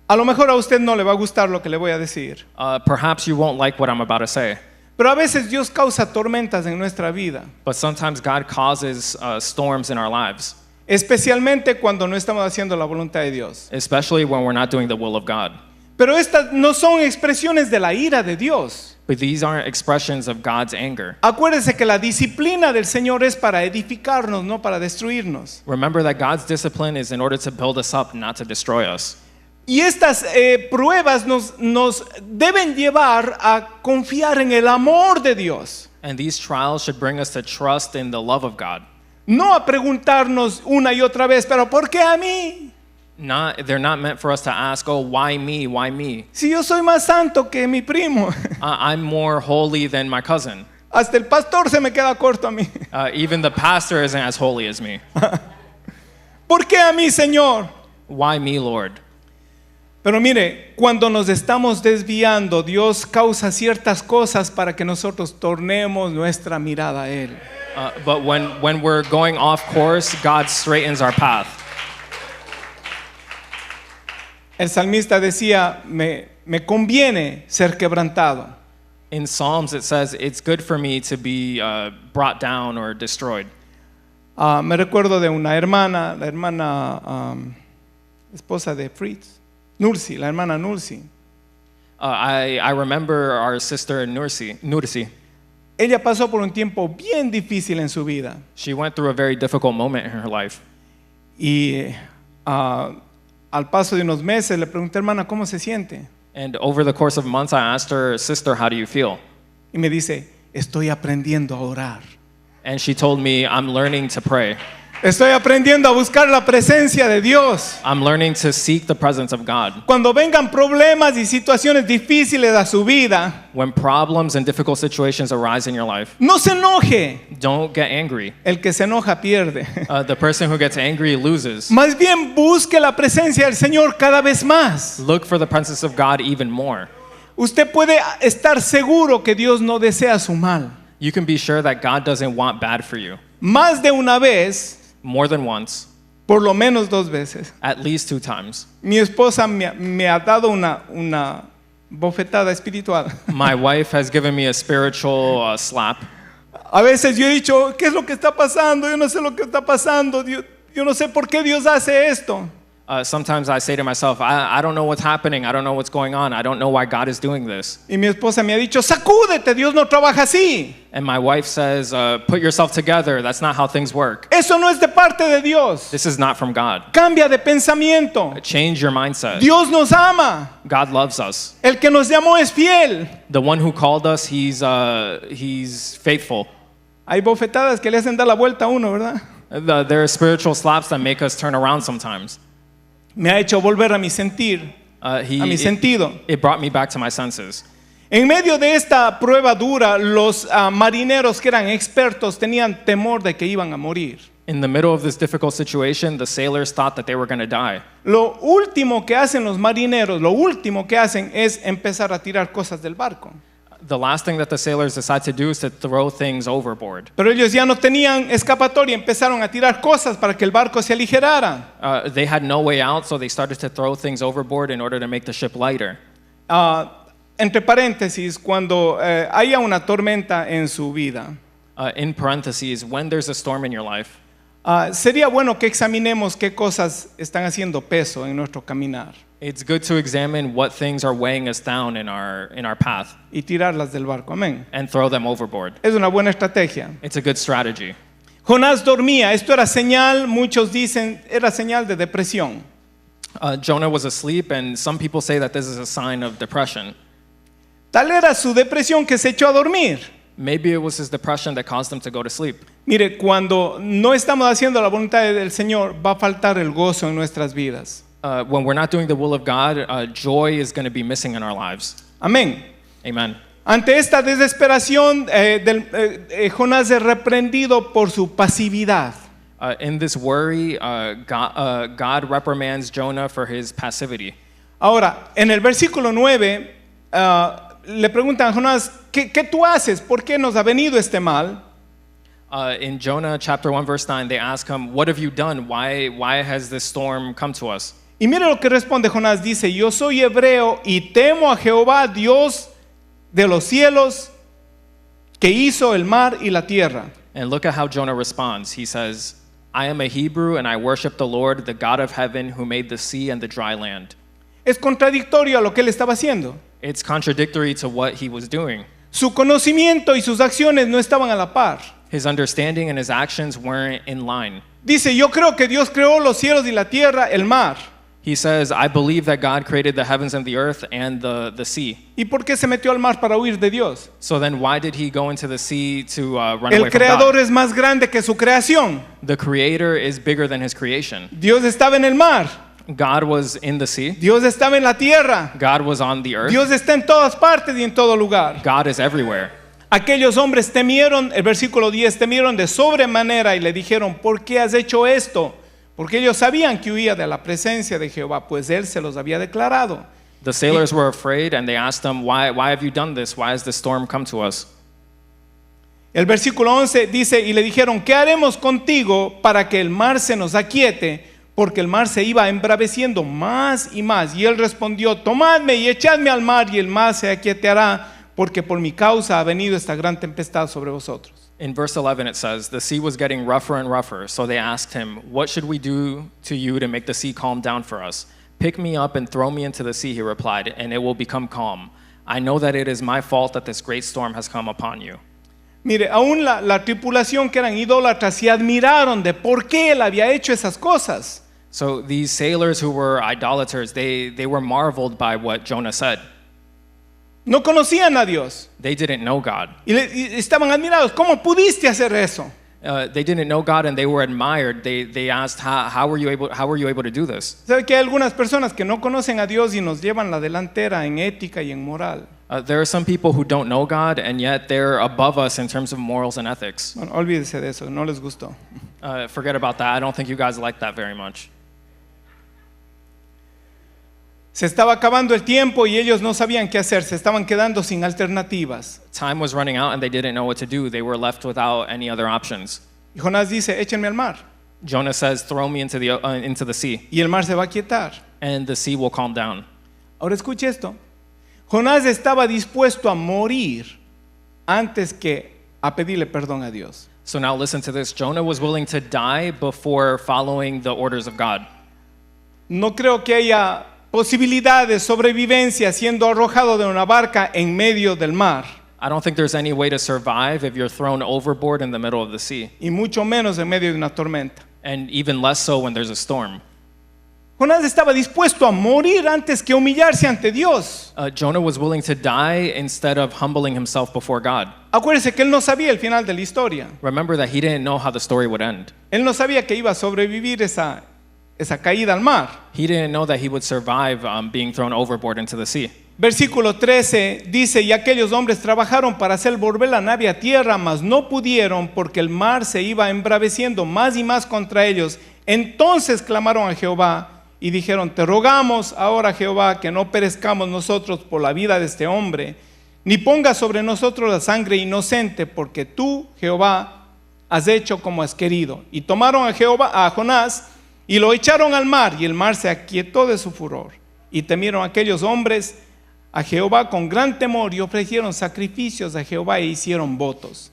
A lo mejor a usted no le va a gustar lo que le voy a decir. Perhaps you won't like what I'm about to say, Pero a veces Dios causa tormentas en nuestra vida. but sometimes God causes storms in our lives, Especialmente cuando no estamos haciendo la voluntad de Dios. especially when we're not doing the will of God. Pero estas no son expresiones de la ira de Dios. But these aren't expressions of God's anger. Acuérdese que la disciplina del Señor es para edificarnos, no para destruirnos. Remember that God's discipline is in order to build us up, not to destroy us. Y estas pruebas nos deben llevar a confiar en el amor de Dios. And these trials should bring us to trust in the love of God. No a preguntarnos una y otra vez, pero ¿por qué a mí? They're not meant for us to ask, oh, why me? Why me? Si yo soy más santo que mi primo. I'm more holy than my cousin. Hasta el pastor se me queda corto a mí. Even the pastor isn't as holy as me. ¿Por qué a mí, Señor? Why me, Lord? Pero mire, cuando nos estamos desviando, Dios causa ciertas cosas para que nosotros tornemos nuestra mirada a Él. But when we're going off course, God straightens our path. El salmista decía, me conviene ser quebrantado. In Psalms, it says, it's good for me to be brought down or destroyed. Me recuerdo de una hermana, la hermana esposa de Fritz, Nursi, la hermana Nursi. I remember our sister Nursi. Ella pasó por un tiempo bien difícil en su vida. She went through a very difficult moment in her life. Y al paso de unos meses le pregunté, hermana, ¿cómo se siente? And over the course of months, I asked her, sister, how do you feel? Y me dice, estoy aprendiendo a orar. And she told me, I'm learning to pray. Estoy aprendiendo a buscar la presencia de Dios. I'm learning to seek the presence of God. Cuando vengan problemas y situaciones difíciles a su vida, When problems and difficult situations arise in your life, no se enoje. don't get angry. El que se enoja pierde. The person who gets angry loses. Más bien busque la presencia del Señor cada vez más. Look for the presence of God even more. Usted puede estar seguro que Dios no desea su mal. You can be sure that God doesn't want bad for you. Más de una vez, More than once, por lo menos 2 veces. at least 2 times. Mi esposa me ha dado una bofetada espiritual. My wife has given me a spiritual slap. A veces yo he dicho, ¿qué es lo que está pasando? Yo no sé lo que está pasando. Yo no sé por qué Dios hace esto. Sometimes I say to myself, I don't know what's happening. I don't know what's going on. I don't know why God is doing this. Y mi esposa me ha dicho, sacúdete, Dios no trabaja así. And my wife says, put yourself together. That's not how things work. Eso no es de parte de Dios. This is not from God. Cambia de pensamiento. Change your mindset. Dios nos ama. God loves us. El que nos llamó es fiel. The one who called us, he's faithful. Hay bofetadas que le hacen dar la vuelta a uno, ¿verdad? There are spiritual slaps that make us turn around sometimes. Me ha hecho volver a mi sentir, a mi sentido. It brought me back to my senses. En medio de esta prueba dura, los marineros que eran expertos tenían temor de que iban a morir. In the middle of this difficult situation, the sailors thought that they were going to die. Lo último que hacen los marineros, lo último que hacen es empezar a tirar cosas del barco. The last thing that the sailors decide to do is to throw things overboard. Pero ellos ya no tenían escapatoria, empezaron a tirar cosas para que el barco se aligerara. They had no way out, so they started to throw things overboard in order to make the ship lighter. entre paréntesis, cuando haya una tormenta en su vida, In parentheses, when there's a storm in your life, sería bueno que examinemos qué cosas están haciendo peso en nuestro caminar it's good to examine what things are weighing us down in our path y tirarlas del barco. Amén. and throw them overboard. Es una buena estrategia. It's a good strategy. Jonás dormía. Esto era señal, muchos dicen, era señal de depresión. Jonah was asleep, and some people say that this is a sign of depression. Tal era su depresión que se echó a dormir. Maybe it was his depression that caused him to go to sleep. Mire, cuando no estamos haciendo la voluntad del Señor, va a faltar el gozo en nuestras vidas. When we're not doing the will of God, joy is going to be missing in our lives. Amén. Amen. Ante esta desesperación, Jonás es reprendido por su pasividad. In this worry, God reprimands Jonah for his passivity. Ahora, en el versículo 9, le preguntan a Jonás, ¿qué tú haces? ¿Por qué nos ha venido este mal? In Jonah chapter 1, verse 9, they ask him, what have you done? Why has this storm come to us? Y mire lo que responde Jonás, dice, yo soy hebreo y temo a Jehová, Dios de los cielos, que hizo el mar y la tierra. And look at how Jonah responds. He says, I am a Hebrew and I worship the Lord, the God of heaven, who made the sea and the dry land. Es contradictorio a lo que él estaba haciendo. It's contradictory to what he was doing. Su conocimiento y sus acciones no estaban a la par. His understanding and his actions weren't in line. Dice, yo creo que Dios creó los cielos y la tierra, el mar. He says, I believe that God created the heavens and the earth and the sea. ¿Y por qué se metió al mar para huir de Dios? So then why did he go into the sea to run El away from creador God? es más grande que su creación. The creator is bigger than his creation. Dios estaba en el mar. God was in the sea. Dios estaba en la tierra. God was on the earth. Dios está en todas partes y en todo lugar. God is everywhere. Aquellos hombres temieron, el versículo 10, temieron de sobremanera y le dijeron, ¿por qué has hecho esto? Porque ellos sabían que huía de la presencia de Jehová, pues él se los había declarado. The sailors were afraid and they asked him, why have you done this? Why has this storm come to us? El versículo 11 dice, y le dijeron, ¿qué haremos contigo para que el mar se nos aquiete? Porque el mar se iba embraveciendo más y más. Y él respondió, tomadme y echadme al mar y el mar se aquietará, porque por mi causa ha venido esta gran tempestad sobre vosotros. In verse 11 it says, the sea was getting rougher and rougher, so they asked him, what should we do to you to make the sea calm down for us? Pick me up and throw me into the sea, he replied, and it will become calm. I know that it is my fault that this great storm has come upon you. Mire, aún la tripulación que eran idólatras se admiraron de por qué él había hecho esas cosas. So these sailors who were idolaters, they were marveled by what Jonah said. No conocían a Dios They didn't know God. y estaban admirados. ¿Cómo pudiste hacer eso? They didn't know God and they were admired. They asked, how were you able to do this? ¿Sabe que hay algunas personas que no conocen a Dios y nos llevan la delantera en ética y en moral? There are some people who don't know God and yet they're above us in terms of morals and ethics. Bueno, olvídese de eso, no les gustó. Forget about that. I don't think you guys like that very much. Se estaba acabando el tiempo y ellos no sabían qué hacer, se estaban quedando sin alternativas. Time was running out and they didn't know what to do. They were left without any other options. Y Jonás dice, échenme al mar Jonah says, throw me into the sea y el mar se va a quietar. and the sea will calm down. Ahora escuche esto. Jonás estaba dispuesto a morir antes que a pedirle perdón a Dios. So now listen to this. Jonah was willing to die before following the orders of God. No creo que haya posibilidad de sobrevivencia siendo arrojado de una barca en medio del mar, I don't think there's any way to survive if you're thrown overboard in the middle of the sea, y mucho menos en medio de una tormenta. and even less so when there's a storm. Jonás estaba dispuesto a morir antes que humillarse ante Dios. Jonah was willing to die instead of humbling himself before God. Acuérdese que él no sabía el final de la historia. Remember that he didn't know how the story would end. Él no sabía que iba a sobrevivir esa caída al mar. He didn't know that he would survive being thrown overboard into the sea. Versículo 13 dice, y aquellos hombres trabajaron para hacer volver la nave a tierra, mas no pudieron porque el mar se iba embraveciendo más y más contra ellos. Entonces clamaron a Jehová y dijeron, te rogamos ahora, Jehová, que no perezcamos nosotros por la vida de este hombre, ni pongas sobre nosotros la sangre inocente, porque tú, Jehová, has hecho como has querido. Y tomaron a Jonás y lo echaron al mar, y el mar se aquietó de su furor. Y temieron aquellos hombres a Jehová con gran temor y ofrecieron sacrificios a Jehová e hicieron votos.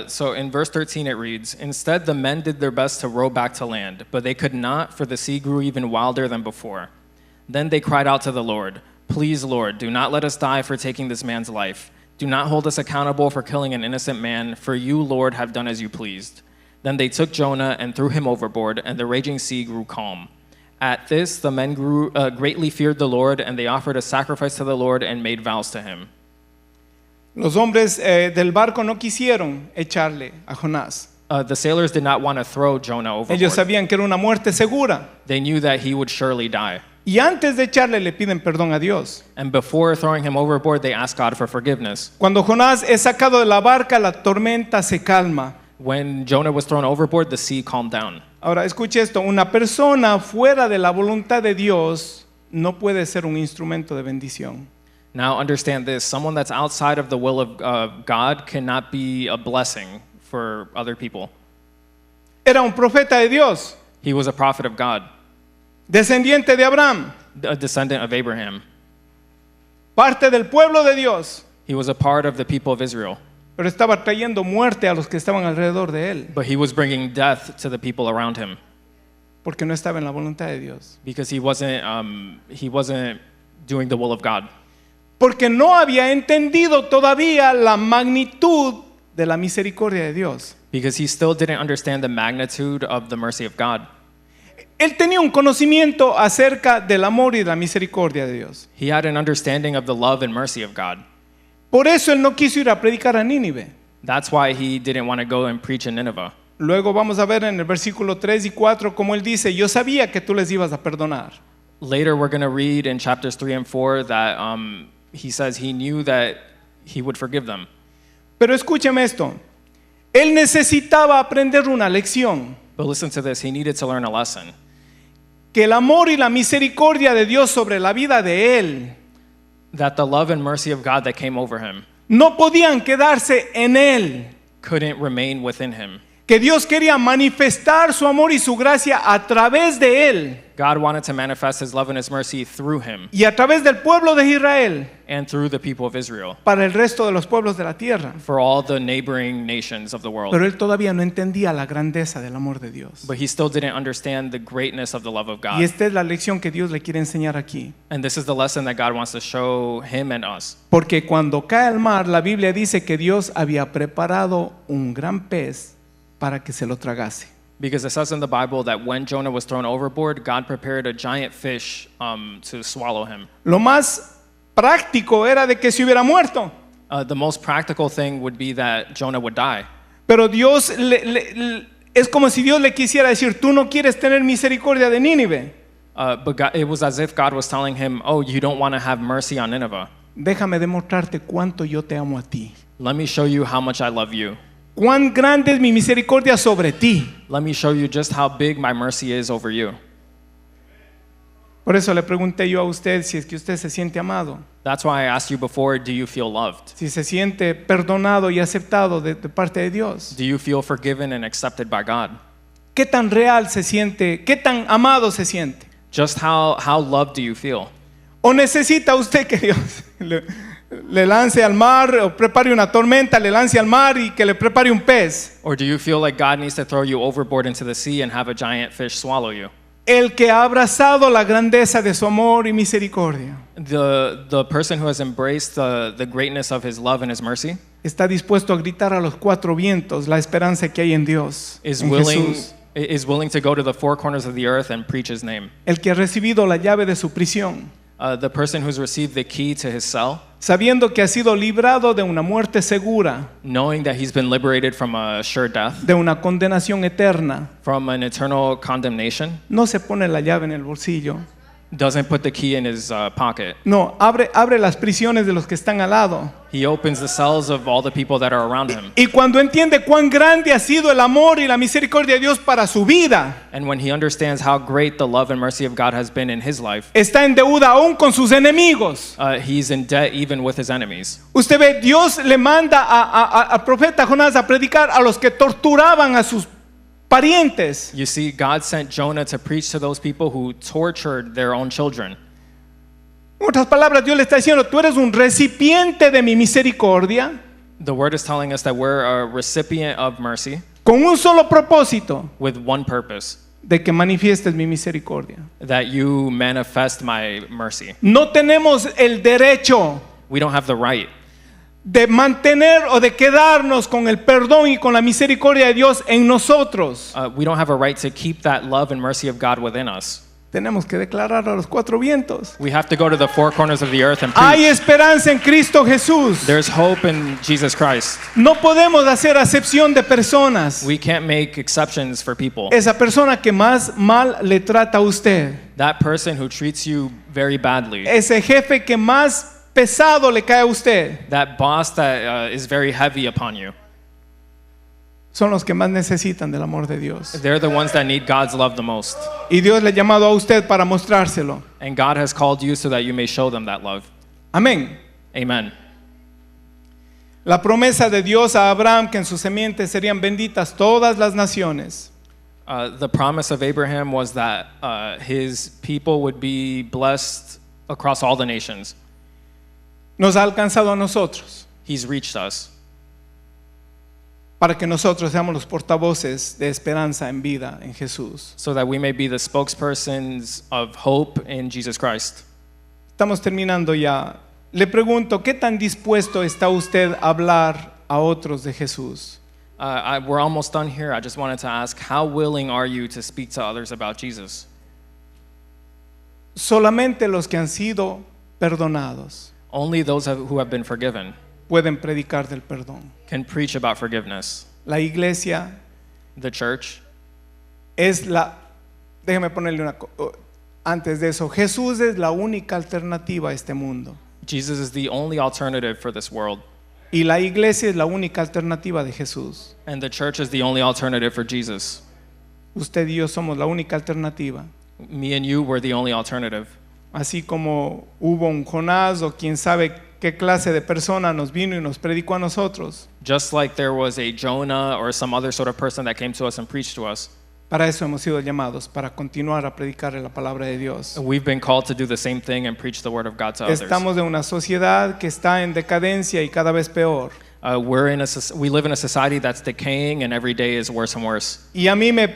So in verse 13 it reads, "Instead the men did their best to row back to land, but they could not, for the sea grew even wilder than before. Then they cried out to the Lord, 'Please, Lord, do not let us die for taking this man's life. Do not hold us accountable for killing an innocent man, for you, Lord, have done as you pleased.' Then they took Jonah and threw him overboard, and the raging sea grew calm. At this, the men greatly feared the Lord, and they offered a sacrifice to the Lord and made vows to him." Los hombres del barco no quisieron echarle a Jonás. The sailors did not want to throw Jonah overboard. Ellos sabían que era una muerte segura. They knew that he would surely die. Y antes de echarle le piden perdón a Dios. And before throwing him overboard, they asked God for forgiveness. Cuando Jonás es sacado de la barca, la tormenta se calma. When Jonah was thrown overboard, the sea calmed down. Ahora, escuche esto, una persona fuera de la voluntad de Dios no puede ser un instrumento de bendición. Now understand this, someone that's outside of the will of God cannot be a blessing for other people. Era un profeta de Dios, He was a prophet of God, descendiente de Abraham, a descendant of Abraham. parte del pueblo de Dios, He was a part of the people of Israel, pero estaba trayendo muerte a los que estaban alrededor de él, but he was bringing death to the people around him porque no estaba en la voluntad de Dios. because he wasn't doing the will of God. Porque no había entendido todavía la magnitud de la misericordia de Dios. Because he still didn't understand the magnitude of the mercy of God. Él tenía un conocimiento acerca del amor y de la misericordia de Dios. He had an understanding of the love and mercy of God. Por eso él no quiso ir a predicar a Nínive. That's why he didn't want to go and preach in Nineveh. Luego vamos a ver en el versículo 3 y 4 como él dice, yo sabía que tú les ibas a perdonar. Later we're going to read in chapters 3 and 4 that he says he knew that he would forgive them. Pero escúcheme esto, él necesitaba aprender una lección, But listen to this, he needed to learn a lesson. que el amor y la misericordia de Dios sobre la vida de él That the love and mercy of God that came over him no podían quedarse en él. couldn't remain within him. Que Dios quería manifestar su amor y su gracia a través de él God wanted to manifest his love and his mercy through him y a través del pueblo de Israel and through the people of Israel para el resto de los pueblos de la tierra. for all the neighboring nations of the world. Pero él todavía no entendía la grandeza del amor de Dios. But he still didn't understand the greatness of the love of God. Y esta es la lección que Dios le quiere enseñar aquí. And this is the lesson that God wants to show him and us. Porque cuando cae al mar, la Biblia dice que Dios había preparado un gran pez para que se lo tragase. Because it says in the Bible that when Jonah was thrown overboard, God prepared a giant fish to swallow him. Lo más práctico era de que se hubiera muerto. The most practical thing would be that Jonah would die. Pero Dios es como si Dios le quisiera decir, tú no quieres tener misericordia de Nínive. But God, it was as if God was telling him, oh, you don't want to have mercy on Nineveh. Déjame demostrarte cuánto yo te amo a ti. Let me show you how much I love you. Cuán grande es mi misericordia sobre ti. Let me show you just how big my mercy is over you. Por eso le pregunté yo a usted si es que usted se siente amado, That's why I asked you before, do you feel loved? si se siente perdonado y aceptado de parte de Dios. Do you feel forgiven and accepted by God? ¿Qué tan real se siente? ¿Qué tan amado se siente? Just how loved do you feel? ¿O necesita usted que Dios le lance al mar o prepare una tormenta, le lance al mar y que le prepare un pez? Or do you feel like God needs to throw you overboard into the sea and have a giant fish swallow you? El que ha abrazado la grandeza de su amor y misericordia The person who has embraced the greatness of his love and his mercy está dispuesto a gritar a los cuatro vientos la esperanza que hay en Dios, is en Jesús. willing to go to the four corners of the earth and preach his name. El que ha recibido la llave de su prisión, The person who's received the key to his cell, sabiendo que ha sido librado de una muerte segura, knowing that he's been liberated from a sure death, de una condenación eterna, from an eternal condemnation, no se pone la llave en el bolsillo. doesn't put the key in his pocket. No, abre las prisiones de los que están al lado. He opens the cells of all the people that are around him. Y cuando entiende cuán grande ha sido el amor y la misericordia de Dios para su vida, And when he understands how great the love and mercy of God has been in his life, está en deuda aún con sus enemigos. he's in debt even with his enemies. Usted ve, Dios le manda al profeta Jonás a predicar a los que torturaban a sus parientes. You see, God sent Jonah to preach to those people who tortured their own children. En otras palabras, Dios le está diciendo, tú eres un recipiente de mi misericordia The word is telling us that we're a recipient of mercy con un solo propósito, with one purpose, de que manifiestes mi misericordia. that you manifest my mercy. No tenemos el derecho We don't have the right de mantener o de quedarnos con el perdón y con la misericordia de Dios en nosotros. we don't have a right to keep that love and mercy of God within us. Tenemos que declarar a los cuatro vientos. We have to go to the four corners of the earth and Hay preach. esperanza en Cristo Jesús. There's hope in Jesus Christ. No podemos hacer acepción de personas. We can't make exceptions for people. Esa persona que más mal le trata a usted, That person who treats you very badly, ese jefe que más pesado le cae a usted, that boss that is very heavy upon you, son los que más necesitan del amor de Dios. they're the ones that need God's love the most. Y Dios le ha llamado a usted para mostrárselo. And God has called you so that you may show them that love. Amén. Amen. La promesa de Dios a Abraham que en sus semientes serían benditas todas las naciones. The promise of Abraham was that his people would be blessed across all the nations. Nos ha alcanzado a nosotros He's reached us para que nosotros seamos los portavoces de esperanza en vida en Jesús. so that we may be the spokespersons of hope in Jesus Christ. Estamos terminando ya. Le pregunto, ¿qué tan dispuesto está usted a hablar a otros de Jesús? We're almost done here. I just wanted to ask, how willing are you to speak to others about Jesus? Solamente los que han sido perdonados Only those who have been forgiven pueden predicar del perdón. can preach about forgiveness. La iglesia The church, es la... Déjeme ponerle antes de eso, Jesús es la única alternativa a este mundo. Jesus is the only alternative for this world. Y la iglesia es la única alternativa de Jesús. And the church is the only alternative for Jesus. Usted y yo somos la única alternativa. Me and you were the only alternative. Así como hubo un Jonás o quién sabe qué clase de persona nos vino y nos predicó a nosotros. Just like there was a Jonah or some other sort of person that came to us and preached to us. Para eso hemos sido llamados, para continuar a predicar la palabra de Dios. We've been called to do the same thing and preach the word of God to others. Estamos en una sociedad que está en decadencia y cada vez peor. We live in a society that's decaying and every day is worse and worse. Y a mí me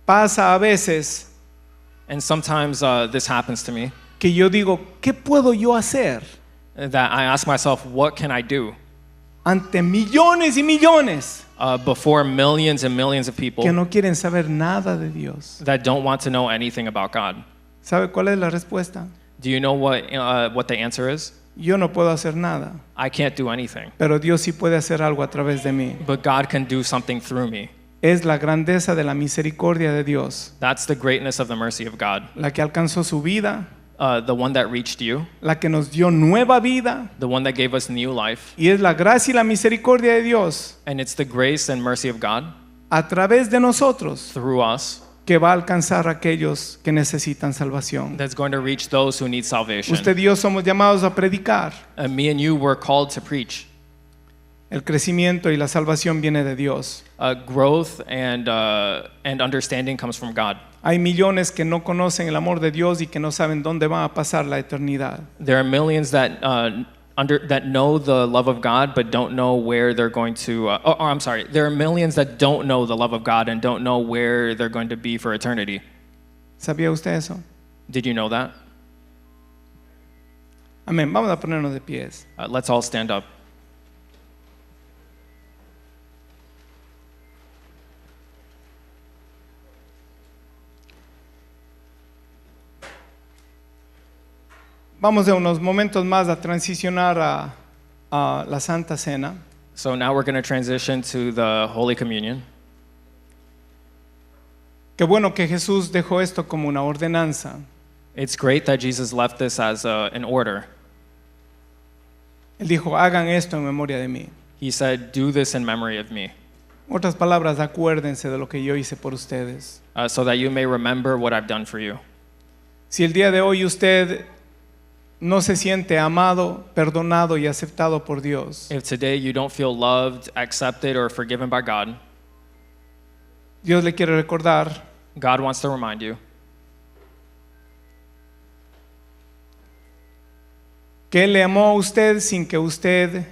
pasa a veces And sometimes this happens to me, que yo digo, ¿qué puedo yo hacer that I ask myself, what can I do ante millones y millones before millions and millions of people que no quieren saber nada de Dios? that don't want to know anything about God? ¿Sabe cuál es la respuesta? Do you know what the answer is? Yo no puedo hacer nada, I can't do anything, pero Dios sí puede hacer algo a través de mí. but God can do something through me. Es la grandeza de la misericordia de Dios, That's the greatness of the mercy of God. la que alcanzó su vida, The one that reached you, la que nos dio nueva vida, the one that gave us new life, y es la gracia y la misericordia de Dios and it's the grace and mercy of God a través de nosotros through us que va a alcanzar a aquellos que necesitan salvación. that's going to reach those who need salvation. Usted y yo somos llamados a predicar. Me and you were called to preach. El crecimiento y la salvación viene de Dios. Growth and understanding comes from God. Hay millones que no conocen el amor de Dios y que no saben dónde van a pasar la eternidad. There are millions that that know the love of God but don't know where they're going to. I'm sorry. There are millions that don't know the love of God and don't know where they're going to be for eternity. ¿Sabía usted eso? Did you know that? Amén. Vamos a ponernos de pies. Let's all stand up. Vamos de unos momentos más a transicionar a la Santa Cena. So now we're going to transition to the Holy Communion. Qué bueno que Jesús dejó esto como una ordenanza. It's great that Jesus left this as an order. Él dijo, hagan esto en memoria de mí. He said, do this in memory of me, En otras palabras, acuérdense de lo que yo hice por ustedes. so that you may remember what I've done for you. Si el día de hoy usted no se siente amado, perdonado y aceptado por Dios, If today you don't feel loved, accepted, or forgiven by God, Dios le quiere recordar God wants to remind you que Él le amó a usted sin que usted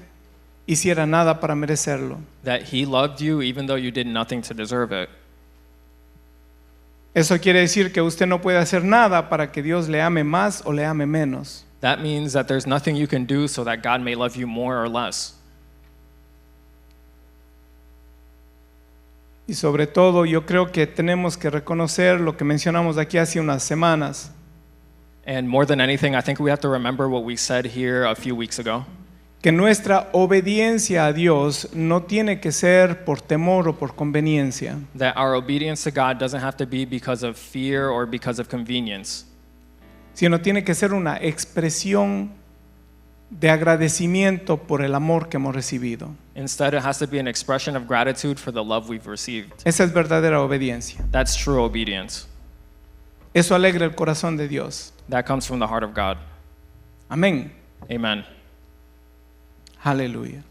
hiciera nada para merecerlo. that he loved you even though you did nothing to deserve it. Eso quiere decir que usted no puede hacer nada para que Dios le ame más o le ame menos. That means that there's nothing you can do so that God may love you more or less. Y sobre todo, yo creo que tenemos que reconocer lo que mencionamos aquí hace unas semanas, And more than anything, I think we have to remember what we said here a few weeks ago, que nuestra obediencia a Dios no tiene que ser por temor o por conveniencia, that our obedience to God doesn't have to be because of fear or because of convenience, sino tiene que ser una expresión de agradecimiento por el amor que hemos recibido. Instead, it has to be an expression of gratitude for the love we've received. Esa es verdadera obediencia. That's true obedience. Eso alegra el corazón de Dios. That comes from the heart of God. Amén. Amen. Aleluya.